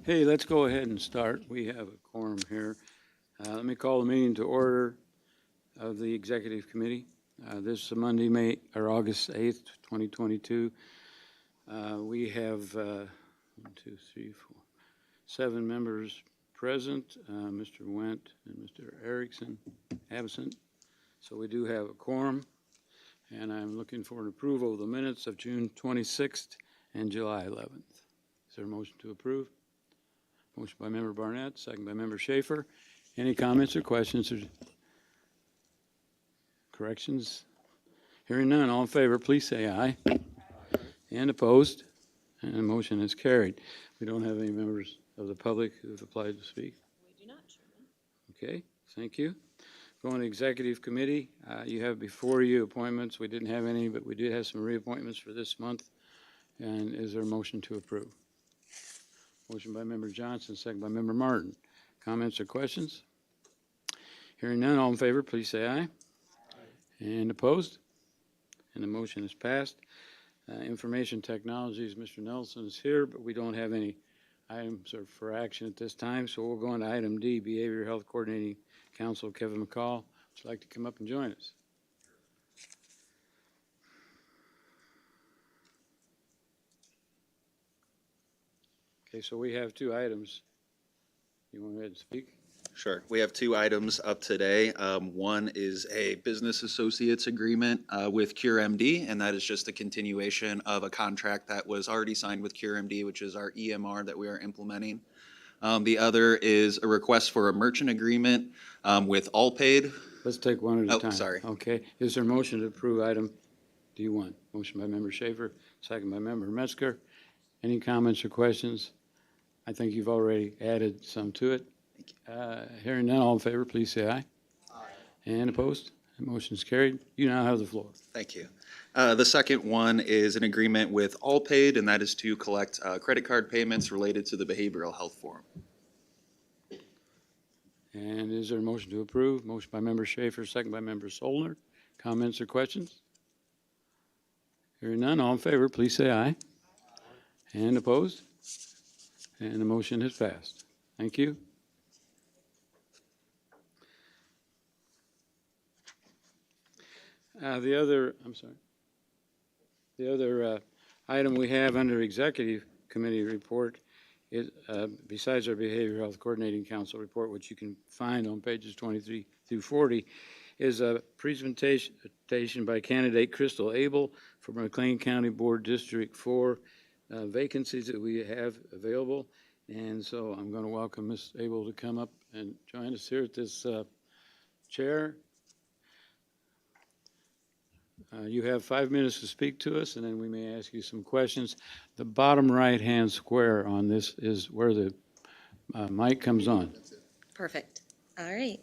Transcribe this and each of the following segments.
Hey, let's go ahead and start. We have a quorum here. Let me call the meeting to order of the Executive Committee. This is Monday, August 8th, 2022. We have 7 members present, Mr. Wendt and Mr. Erickson absent. So we do have a quorum, and I'm looking for an approval of the minutes of June 26th and July 11th. Is there a motion to approve? Motion by Member Barnett, second by Member Schaefer. Any comments or questions or corrections? Hearing none, all in favor, please say aye. And opposed? And the motion is carried. We don't have any members of the public who have applied to speak. We do not, Chairman. Okay, thank you. Going to Executive Committee, you have before you appointments. We didn't have any, but we did have some reappointments for this month. And is there a motion to approve? Motion by Member Johnson, second by Member Martin. Comments or questions? Hearing none, all in favor, please say aye. Aye. And opposed? And the motion is passed. Information Technologies, Mr. Nelson is here, but we don't have any items for action at this time, so we'll go on to item D, Behavioral Health Coordinating Council, Kevin McCall. Would you like to come up and join us? Okay, so we have 2 items. You want to go ahead and speak? Sure. We have 2 items up today. One is a business associates agreement with CureMD, and that is just a continuation of a contract that was already signed with CureMD, which is our EMR that we are implementing. The other is a request for a merchant agreement with Allpaid. Let's take one at a time. Oh, sorry. Okay. Is there a motion to approve item D1? Motion by Member Schaefer, second by Member Metzger. Any comments or questions? I think you've already added some to it. Hearing none, all in favor, please say aye. Aye. And opposed? The motion is carried. You now have the floor. Thank you. The second one is an agreement with Allpaid, and that is to collect credit card payments related to the Behavioral Health Forum. And is there a motion to approve? Motion by Member Schaefer, second by Member Solner. Comments or questions? Hearing none, all in favor, please say aye. Aye. And opposed? And the motion has passed. Thank you. The other item we have under Executive Committee report is, besides our Behavioral Health Coordinating Council report, which you can find on pages 23 through 40, is a presentation by candidate Crystal Abel for McLean County Board District 4 vacancies that we have available. And so I'm going to welcome Ms. Abel to come up and join us here at this chair. You have 5 minutes to speak to us, and then we may ask you some questions. The bottom right-hand square on this is where the mic comes on. Perfect. All right.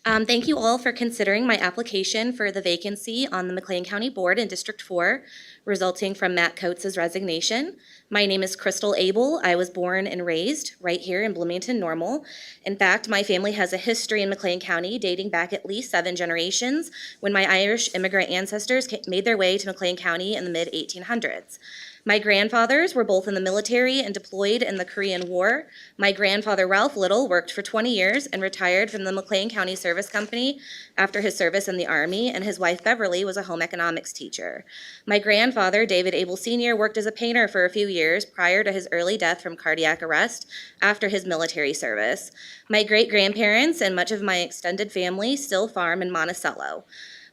Thank you all for considering my application for the vacancy on the McLean County Board in District 4, resulting from Matt Coates' resignation. My name is Crystal Abel. I was born and raised right here in Bloomington Normal. In fact, my family has a history in McLean County dating back at least 7 generations when my Irish immigrant ancestors made their way to McLean County in the mid-1800s. My grandfathers were both in the military and deployed in the Korean War. My grandfather, Ralph Little, worked for 20 years and retired from the McLean County Service Company after his service in the Army, and his wife, Beverly, was a home economics teacher. My grandfather, David Abel Sr., worked as a painter for a few years prior to his early death from cardiac arrest after his military service. My great-grandparents and much of my extended family still farm in Monticello.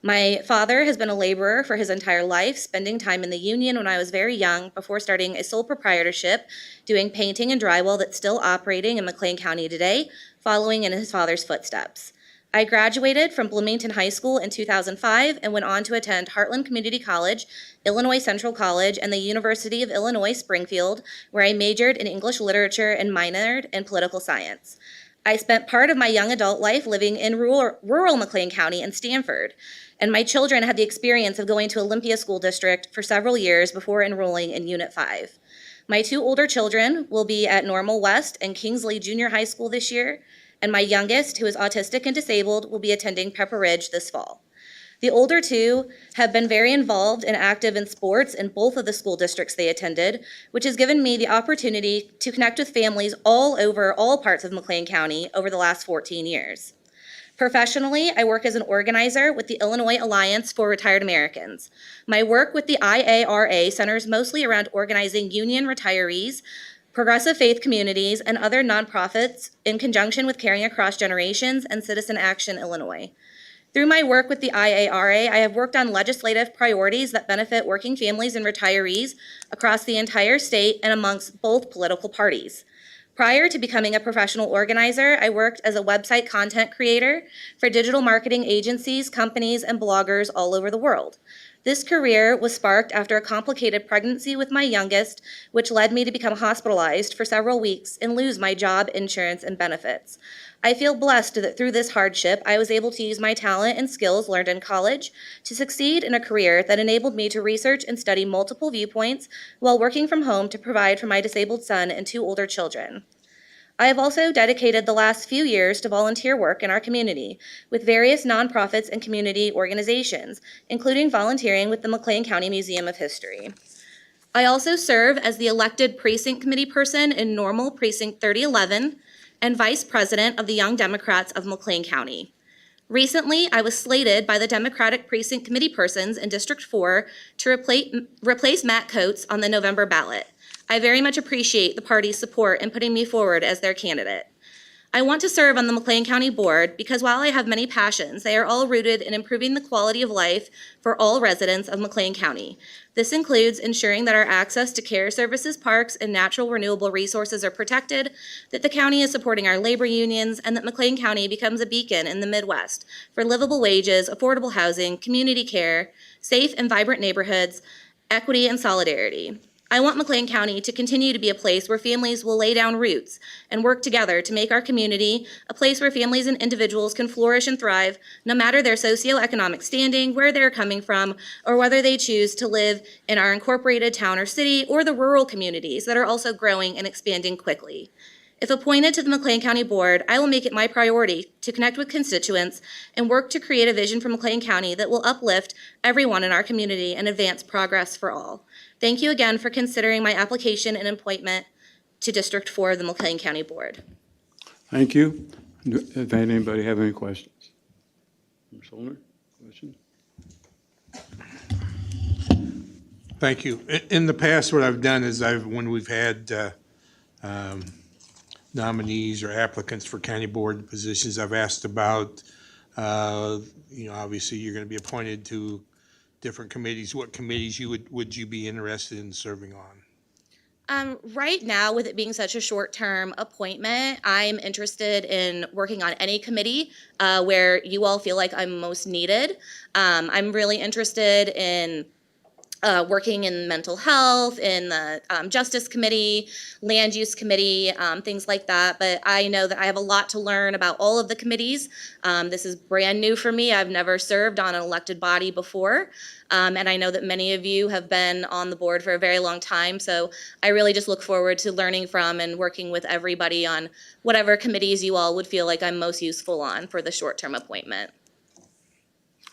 My father has been a laborer for his entire life, spending time in the union when I was very young before starting a sole proprietorship, doing painting and drywall that's still operating in McLean County today, following in his father's footsteps. I graduated from Bloomington High School in 2005 and went on to attend Heartland Community College, Illinois Central College, and the University of Illinois Springfield, where I majored in English literature and minored in political science. I spent part of my young adult life living in rural McLean County and Stanford, and my children had the experience of going to Olympia School District for several years before enrolling in Unit 5. My 2 older children will be at Normal West and Kingsley Junior High School this year, and my youngest, who is autistic and disabled, will be attending Pepper Ridge this fall. The older two have been very involved and active in sports in both of the school districts they attended, which has given me the opportunity to connect with families all over all parts of McLean County over the last 14 years. Professionally, I work as an organizer with the Illinois Alliance for Retired Americans. My work with the IARA centers mostly around organizing union retirees, progressive faith communities, and other nonprofits in conjunction with Caring Across Generations and Citizen Action Illinois. Through my work with the IARA, I have worked on legislative priorities that benefit working families and retirees across the entire state and amongst both political parties. Prior to becoming a professional organizer, I worked as a website content creator for digital marketing agencies, companies, and bloggers all over the world. This career was sparked after a complicated pregnancy with my youngest, which led me to become hospitalized for several weeks and lose my job, insurance, and benefits. I feel blessed that through this hardship, I was able to use my talent and skills learned in college to succeed in a career that enabled me to research and study multiple viewpoints while working from home to provide for my disabled son and 2 older children. I have also dedicated the last few years to volunteer work in our community with various nonprofits and community organizations, including volunteering with the McLean County Museum of History. I also serve as the elected precinct committee person in Normal Precinct 3011 and vice president of the Young Democrats of McLean County. Recently, I was slated by the Democratic Precinct Committee persons in District 4 to replace Matt Coates on the November ballot. I very much appreciate the party's support in putting me forward as their candidate. I want to serve on the McLean County Board because while I have many passions, they are all rooted in improving the quality of life for all residents of McLean County. This includes ensuring that our access to care services, parks, and natural renewable resources are protected, that the county is supporting our labor unions, and that McLean County becomes a beacon in the Midwest for livable wages, affordable housing, community care, safe and vibrant neighborhoods, equity, and solidarity. I want McLean County to continue to be a place where families will lay down roots and work together to make our community a place where families and individuals can flourish and thrive, no matter their socioeconomic standing, where they're coming from, or whether they choose to live in our incorporated town or city or the rural communities that are also growing and expanding quickly. If appointed to the McLean County Board, I will make it my priority to connect with constituents and work to create a vision for McLean County that will uplift everyone in our community and advance progress for all. Thank you again for considering my application and appointment to District 4 of the McLean County Board. Thank you. If anybody have any questions? Mr. Solner, question? Thank you. In the past, what I've done is when we've had nominees or applicants for county board positions, I've asked about, obviously you're going to be appointed to different committees. What committees would you be interested in serving on? Right now, with it being such a short-term appointment, I'm interested in working on any committee where you all feel like I'm most needed. I'm really interested in working in mental health, in the Justice Committee, Land Use Committee, things like that. But I know that I have a lot to learn about all of the committees. This is brand new for me. I've never served on an elected body before. And I know that many of you have been on the board for a very long time. So I really just look forward to learning from and working with everybody on whatever committees you all would feel like I'm most useful on for the short-term appointment.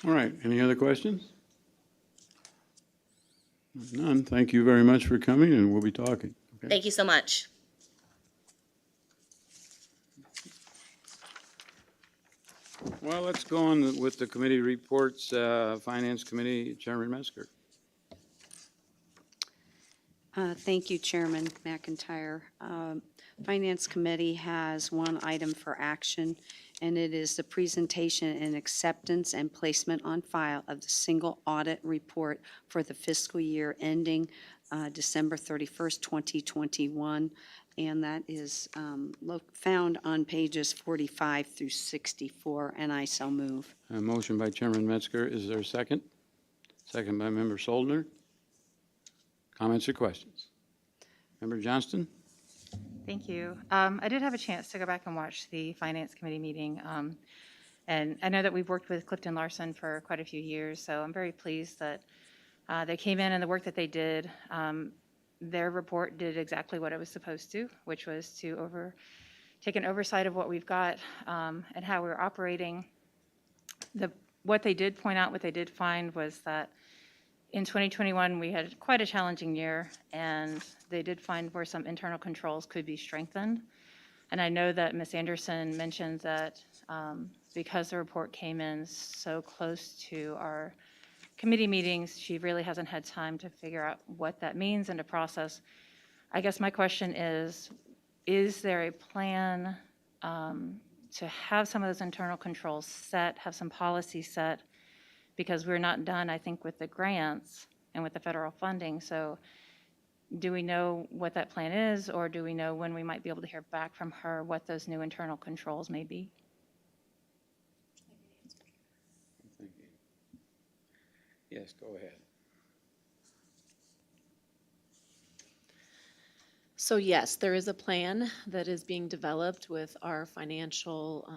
All right, any other questions? None. Thank you very much for coming, and we'll be talking. Okay? Thank you so much. Well, let's go on with the committee reports. Finance Committee, Chairman Metzger. Thank you, Chairman McIntyre. Finance Committee has one item for action, and it is the presentation and acceptance and placement on file of the single audit report for the fiscal year ending December 31st, 2021, and that is found on pages 45 through 64, and I so move. A motion by Chairman Metzger. Is there a second? Second by Member Soldner. Comments or questions? Member Johnston? Thank you. I did have a chance to go back and watch the Finance Committee meeting, and I know that we've worked with Clifton Larson for quite a few years, so I'm very pleased that they came in and the work that they did, their report did exactly what it was supposed to, which was to take an oversight of what we've got and how we're operating. what they did point out, what they did find was that in 2021, we had quite a challenging year, and they did find where some internal controls could be strengthened. And I know that Ms. Anderson mentioned that because the report came in so close to our committee meetings, she really hasn't had time to figure out what that means and to process. I guess my question is there a plan to have some of those internal controls set, have some policies set? Because we're not done, I think, with the grants and with the federal funding. So do we know what that plan is, or do we know when we might be able to hear back from her what those new internal controls may be? Yes, go ahead. So yes, there is a plan that is being developed with our financial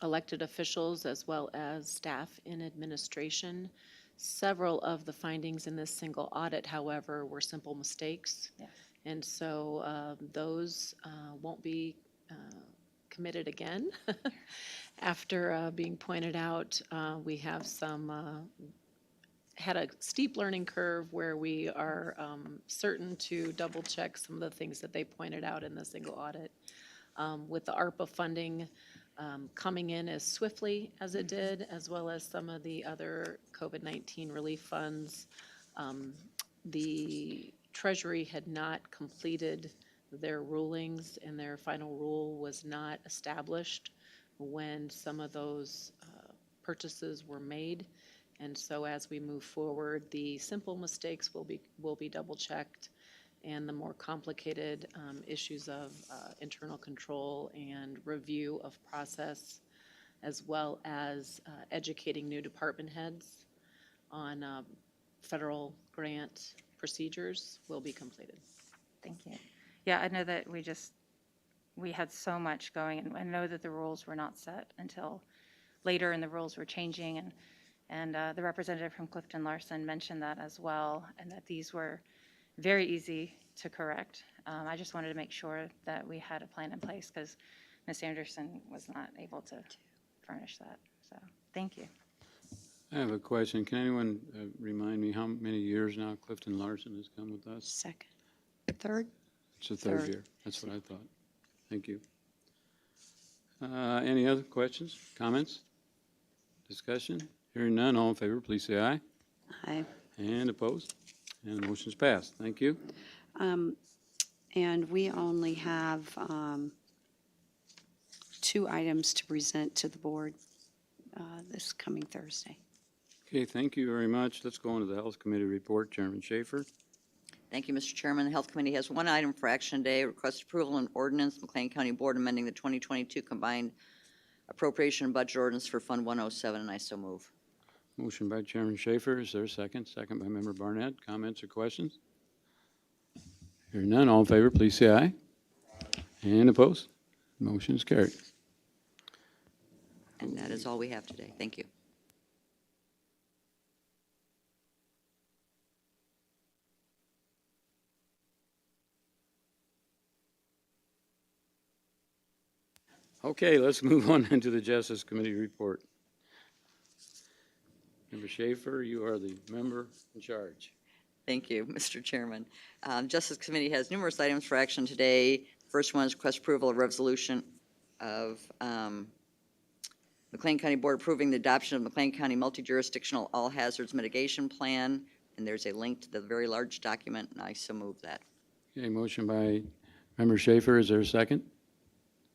elected officials as well as staff in administration. Several of the findings in this single audit, however, were simple mistakes. Yes. And so those won't be committed again. After being pointed out, we have had a steep learning curve where we are certain to double check some of the things that they pointed out in the single audit. With the ARPA funding coming in as swiftly as it did, as well as some of the other COVID-19 relief funds, the Treasury had not completed their rulings, and their final rule was not established when some of those purchases were made. And so as we move forward, the simple mistakes will be double checked, and the more complicated issues of internal control and review of process, as well as educating new department heads on federal grant procedures, will be completed. Thank you. Yeah, I know that we had so much going, and I know that the rules were not set until later, and the rules were changing, and the representative from Clifton Larson mentioned that as well, and that these were very easy to correct. I just wanted to make sure that we had a plan in place, because Ms. Anderson was not able to furnish that. So, thank you. I have a question. Can anyone remind me how many years now Clifton Larson has come with us? Second, third? It's the third Third. year. That's what I thought. Thank you. Any other questions, comments, discussion? Hearing none, all in favor, please say aye. Aye. And opposed? And the motion's passed. Thank you. And we only have 2 items to present to the board this coming Thursday. Okay, thank you very much. Let's go on to the Health Committee report. Chairman Schaefer. Thank you, Mr. Chairman. The Health Committee has one item for action today, request approval and ordinance, McLean County Board amending the 2022 combined appropriation and budget ordinance for Fund 107, and I so move. Motion by Chairman Schaefer. Is there a second? Second by Member Barnett. Comments or questions? Hearing none, all in favor, please say aye. And opposed? Motion is carried. And that is all we have today. Thank you. Okay, let's move on into the Justice Committee report. Member Schaefer, you are the member in charge. Thank you, Mr. Chairman. Justice Committee has numerous items for action today. First one is request approval of resolution of McLean County Board approving the adoption of McLean County Multi-Jurisdictional All Hazards Mitigation Plan, and there's a link to the very large document, and I so move that. Okay, motion by Member Schaefer. Is there a second?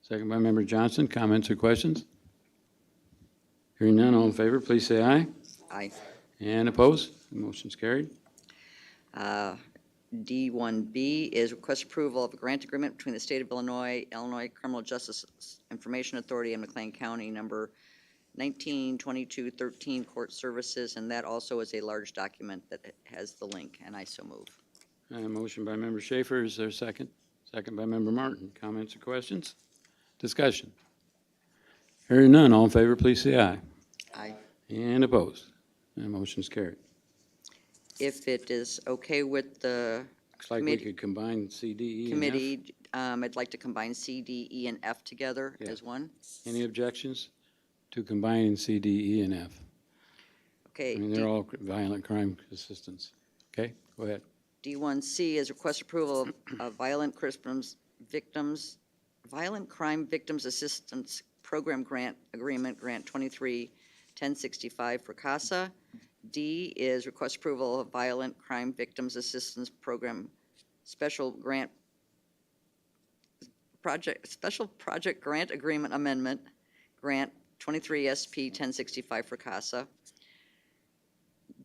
Second by Member Johnson. Comments or questions? Hearing none, all in favor, please say aye. Aye. And opposed? The motion's carried. D1B is request approval of a grant agreement between the State of Illinois, Illinois Criminal Justice Information Authority, and McLean County, number 192213 Court Services, and that also is a large document that has the link, and I so move. Motion by Member Schaefer. Is there a second? Second by Member Martin. Comments or questions? Discussion. Hearing none, all in favor, please say aye. Aye. And opposed? And the motion's carried. If it is okay with the Looks like we Committee- could combine C, D, E, and F. committee, I'd like to combine C, D, E, and F together Yeah. as one. Any objections? to combining C, D, E, and F. Okay. I mean, they're all violent crime assistance. Okay, go ahead. D1C is request approval of violent crime victims assistance program grant agreement, grant 23-1065 for CASA. D is request approval of violent crime victims assistance program special project grant agreement amendment, grant 23 SP 1065 for CASA.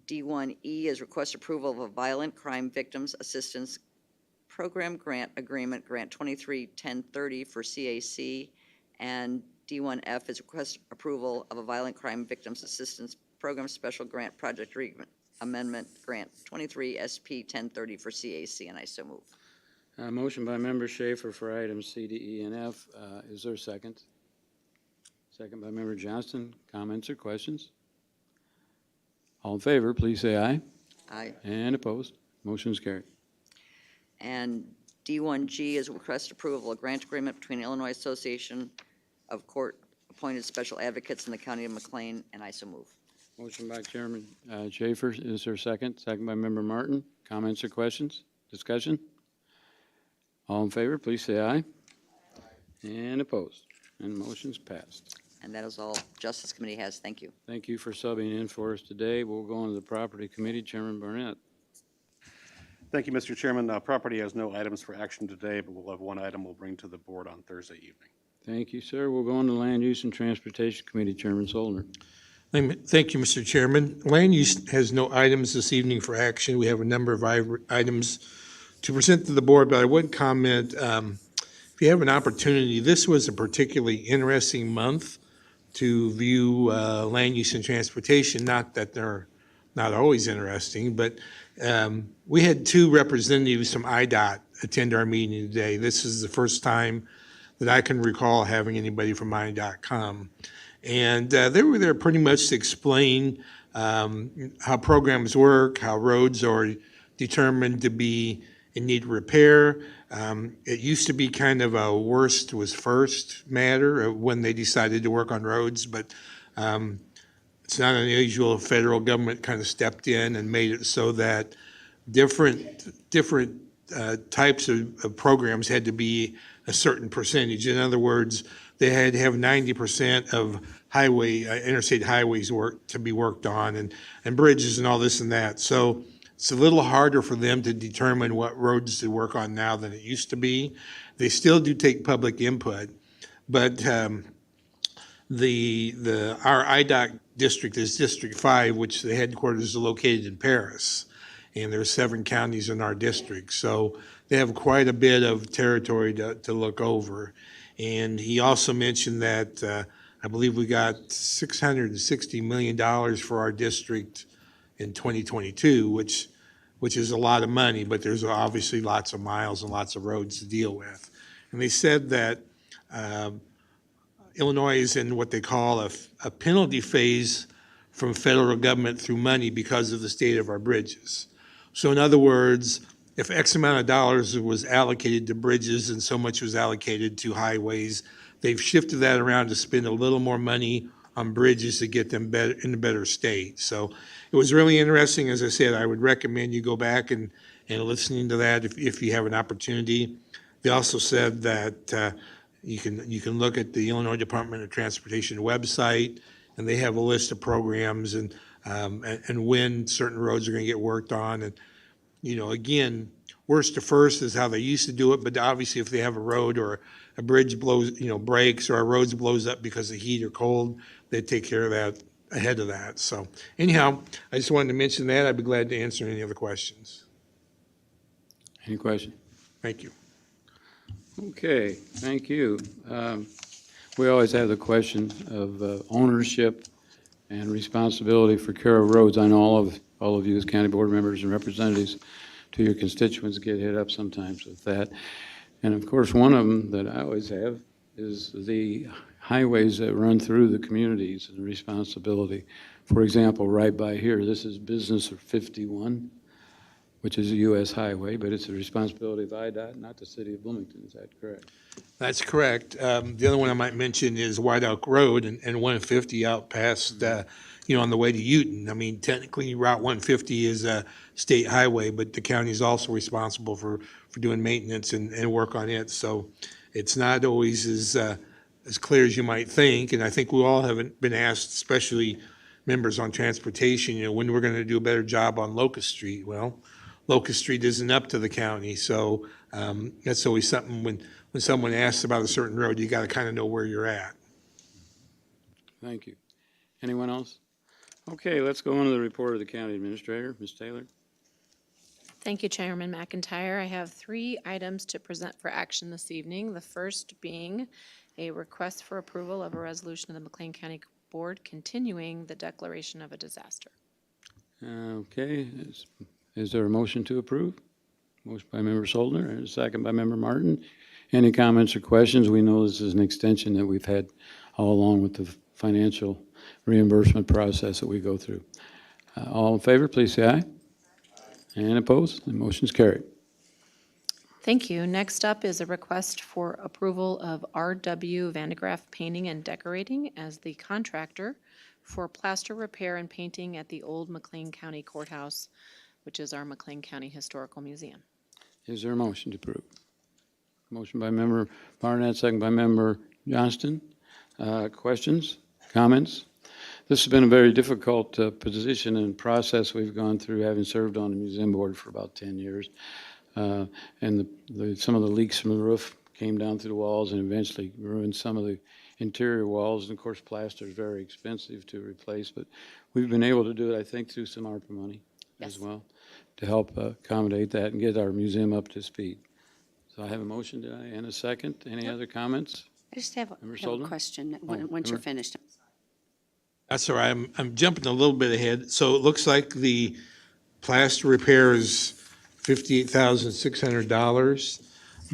D1E is request approval of a violent crime victims assistance program grant agreement, grant 23-1030 for CAC. And D1F is request approval of a violent crime victims assistance program special grant project agreement amendment, grant 23 SP 1030 for CAC, and I so move. Motion by member Schaefer for items C, D, E, and F. Is there a second? Second by member Johnston. Comments or questions? All in favor, please say aye. Aye. And opposed? Motion is carried. And D1G is request approval of grant agreement between Illinois Association of Court-Appointed Special Advocates in the County of McLean, and I so move. Motion by Chairman Schaefer. Is there a second? Second by member Martin. Comments or questions? Discussion? All in favor, please say aye. And opposed? And motion's passed. And that is all Justice Committee has. Thank you. Thank you for subbing in for us today. We'll go on to the Property Committee. Chairman Burnett. Thank you, Mr. Chairman. Property has no items for action today, but we'll have one item we'll bring to the board on Thursday evening. Thank you, sir. We'll go on to Land Use and Transportation Committee. Chairman Zollner. Thank you, Mr. Chairman. Land use has no items this evening for action. We have a number of items to present to the board, but I would comment, if you have an opportunity, this was a particularly interesting month to view land use and transportation, not that they're not always interesting, but we had two representatives from IDOT attend our meeting today. This is the first time that I can recall having anybody from IDOT come. And they were there pretty much to explain how programs work, how roads are determined to be in need of repair. It used to be kind of a worst was first matter when they decided to work on roads, but it's not unusual. The federal government kind of stepped in and made it so that different types of programs had to be a certain percentage. In other words, they had to have 90% of interstate highways to be worked on, and bridges and all this and that. So it's a little harder for them to determine what roads to work on now than it used to be. They still do take public input, but our IDOT district is District 5, which the headquarters is located in Paris, and there's 7 counties in our district. So they have quite a bit of territory to look over. And he also mentioned that I believe we got $660 million for our district in 2022, which is a lot of money, but there's obviously lots of miles and lots of roads to deal with. And they said that Illinois is in what they call a penalty phase from federal government through money because of the state of our bridges. So in other words, if X amount of dollars was allocated to bridges and so much was allocated to highways, they've shifted that around to spend a little more money on bridges to get them better in a better state. So it was really interesting. As I said, I would recommend you go back and listening to that if you have an opportunity. They also said that you can look at the Illinois Department of Transportation website, and they have a list of programs and when certain roads are going to get worked on. And again, worst to first is how they used to do it, but obviously if they have a road or a bridge breaks or a road blows up because of heat or cold, they take care of that ahead of that. So anyhow, I just wanted to mention that. I'd be glad to answer any other questions. Any question? Thank you. Okay, thank you. We always have the question of ownership and responsibility for care of roads. I know all of you as county board members and representatives to your constituents get hit up sometimes with that. And of course, one of them that I always have is the highways that run through the communities and the responsibility. For example, right by here, this is Business 51. which is a U.S. highway, but it's the responsibility of IDOT, not the city of Bloomington. Is that correct? That's correct. The other one I might mention is White Oak Road and 150 out past, on the way to Newton. I mean, technically Route 150 is a state highway, but the county is also responsible for doing maintenance and work on it. So it's not always as clear as you might think. And I think we all have been asked, especially members on transportation, when we're going to do a better job on Locust Street. Well, Locust Street isn't up to the county, so that's always something when someone asks about a certain road, you got to kind of know where you're at. Thank you. Anyone else? Okay, let's go on to the report of the county administrator. Ms. Taylor? Thank you, Chairman McIntyre. I have 3 items to present for action this evening. The first being a request for approval of a resolution of the McLean County Board continuing the declaration of a disaster. Okay, is there a motion to approve? Motion by Member Soldner and a second by Member Martin. Any comments or questions? We know this is an extension that we've had all along with the financial reimbursement process that we go through. All in favor, please say aye. And opposed? The motion's carried. Thank you. Next up is a request for approval of R.W. Vandegraff Painting and Decorating as the contractor for plaster repair and painting at the old McLean County Courthouse, which is our McLean County Historical Museum. Is there a motion to approve? Motion by Member Barnett, second by Member Johnston. Questions, comments? This has been a very difficult position and process we've gone through, having served on the museum board for about 10 years. And some of the leaks from the roof came down through the walls and eventually ruined some of the interior walls. And of course, plaster is very expensive to replace, but we've been able to do it, I think, through some ARPA money as well to help accommodate that and get our museum up to speed. So I have a motion today and a second. Any other comments? I just have Member a Solder? question once Member- you're finished. That's all right. I'm jumping a little bit ahead. So it looks like the plaster repair is $58,600,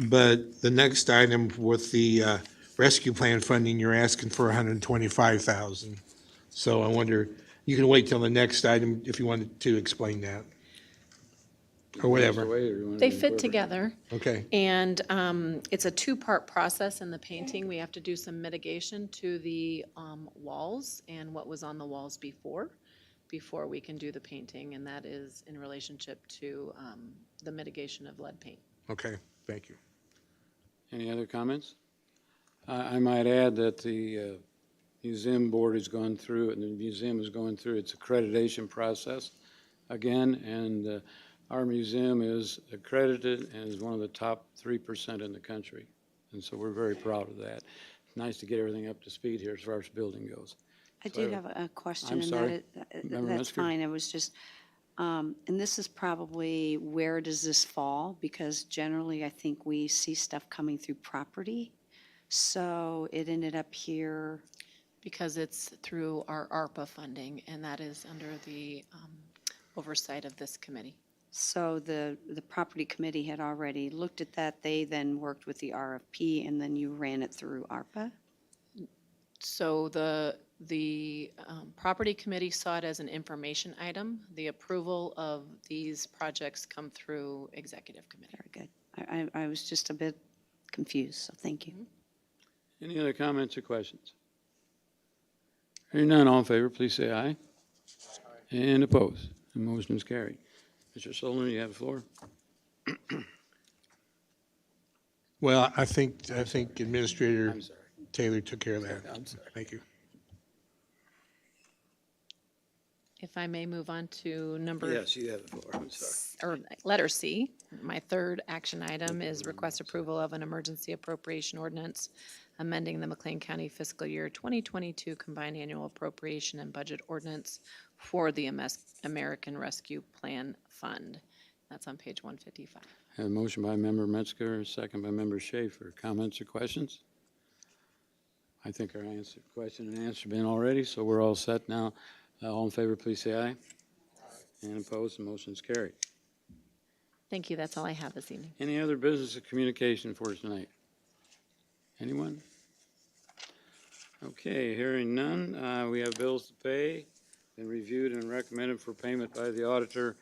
but the next item with the rescue plan funding, you're asking for $125,000. So I wonder, you can wait till the next item if you wanted to explain that. Or whatever. They fit together. Okay. And it's a 2-part process in the painting. We have to do some mitigation to the walls and what was on the walls before we can do the painting, and that is in relationship to the mitigation of lead paint. Okay, thank you. Any other comments? I might add that the museum board has gone through, and the museum is going through its accreditation process again, and our museum is accredited and is one of the top 3% in the country. And so we're very proud of that. It's nice to get everything up to speed here as far as building goes. I do have a question. I'm sorry. And that's fine. It was just, and this is probably, where does this fall? Because generally, I think we see stuff coming through property. So it ended up here. Because it's through our ARPA funding, and that is under the oversight of this committee. So the property committee had already looked at that. They then worked with the RFP, and then you ran it through ARPA? So the property committee saw it as an information item. The approval of these projects come through executive committee. Very good. I was just a bit confused, so thank you. Any other comments or questions? Hearing none, all in favor, please say aye. And opposed. The motion is carried. Mr. Solon, you have the floor. Well, I think Administrator I'm sorry. Taylor took care of that. I'm sorry. Thank you. If I may move on to number Yes, you have the floor. I'm sorry. or letter C, my third action item is request approval of an emergency appropriation ordinance amending the McLean County fiscal year 2022 combined annual appropriation and budget ordinance for the American Rescue Plan Fund. That's on page 155. I have a motion by Member Metzger, a second by Member Schaefer. Comments or questions? I think our question and answer have been already, so we're all set now. All in favor, please say aye. And opposed, the motion is carried. Thank you. That's all I have this evening. Any other business or communication for us tonight? Anyone? Okay, hearing none, we have bills to pay, been reviewed and recommended for payment by the auditor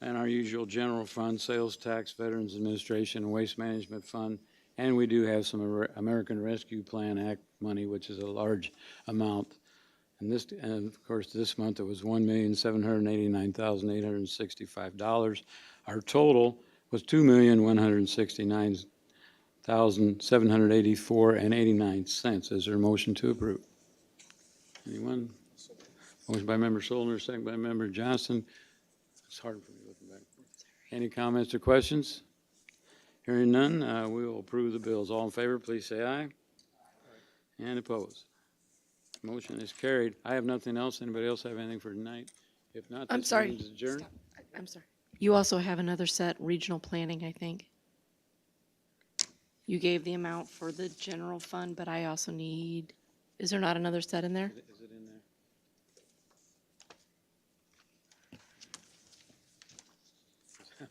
and our usual general fund, sales tax, Veterans Administration, and Waste Management Fund. And we do have some American Rescue Plan Act money, which is a large amount. And of course, this month it was $1,789,865. Our total was $2,169,784.89. Is there a motion to approve? Anyone? Motion by Member Solner, second by Member Johnson. It's hard for me looking back. Any comments or questions? Hearing none, we will approve the bills. All in favor, please say aye. And opposed. Motion is carried. I have nothing else. Anybody else have anything for tonight? If not, I'm this sorry. meeting is adjourned. I'm sorry. You also have another set, regional planning, I think. You gave the amount for the general fund, but I also need, is there not another set in there? Is it in there?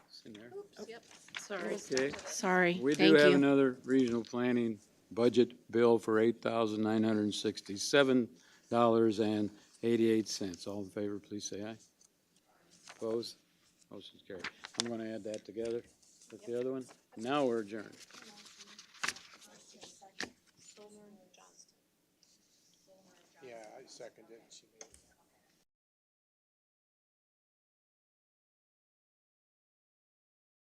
It's in there. Yep. Sorry. Okay. Sorry. We Thank do have you. another regional planning budget bill for $8,967.88. All in favor, please say aye. Opposed? Motion's carried. I'm going to add that together with the other one. Now we're adjourned. Yeah, I seconded it.